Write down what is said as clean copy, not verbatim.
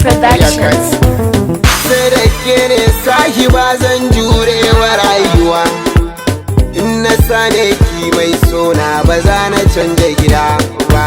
Productions. Sai da ke ne sahiba zan jure wa rayuwa. In na sane ki mai sona ba za na canja gida ba.